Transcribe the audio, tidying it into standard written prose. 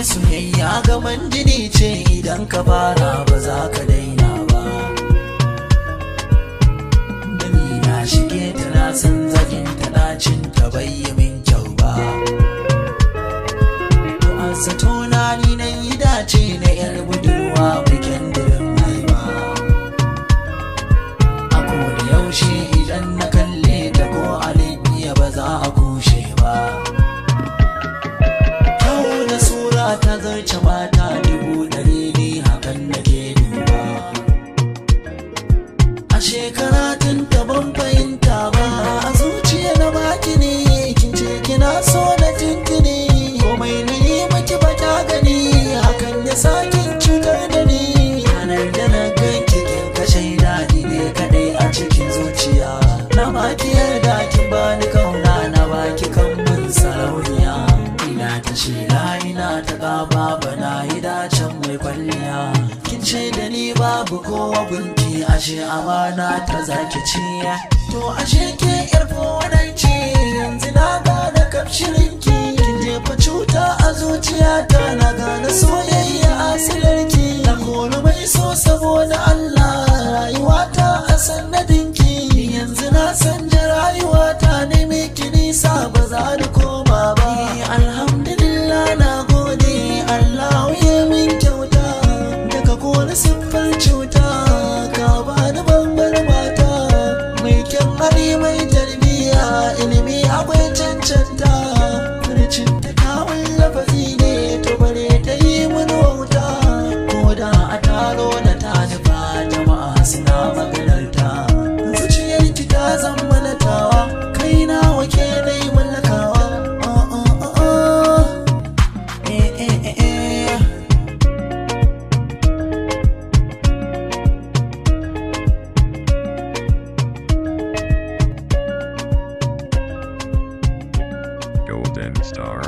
Soyayya gaban jini ce idan ka fara ba za ka daina ba. Dani na shige ta na san zagin ta ɗacin ta bayyamin kyau ba. To an sato na ni nan yi dace na yar budurwa bikin dirin haiba. A koda yaushe idan na kalle ta ko a Libya ba za a kushe ba. Ta zarce mata 100 ne hakan da ke duba. A shekara tun ta ban fahimta ba, a zuciya na baki ne kin ce kina so na tintini. Komai na yi maki ba ta gani, hakan ya sa kin cutar da ni. Ranar da na ganki kin kashe daɗi ne kaɗai a cikin zuciya. Na baki yarda kin bani kauna, na baki kan mun sarauniya. Ina ta shela ina ta gaba bana yi dacen mai kwalliya. Kin ce da ni babu kowa gunki, ashe amana ta zaki ci. To ashe ke yar fowanan ce, yanzu na gane kafshirinki. Kin jefa cuta a zuciyata, na gane soyayya asilarki. Na kori mai so saboda Allah, rayuwata a sannadinki. Yanzu na sanja rayuwata ne miki nisa ba za ni koma ba. Alhamdulillah na gode Allah ya min kyauta, daga kone siffar cuta ka bani babbar mata. Mai kyan hali mai tarbiya, ilimi akwai cancanta. Furcin ta kawun lafazi ne, to bare ta yi mun wauta. Ko da a taro na ta nufa jama'a suna maganarta. Zuciyarki ta zama na tawa, kai na wake na yi mallakawa. Golden Star.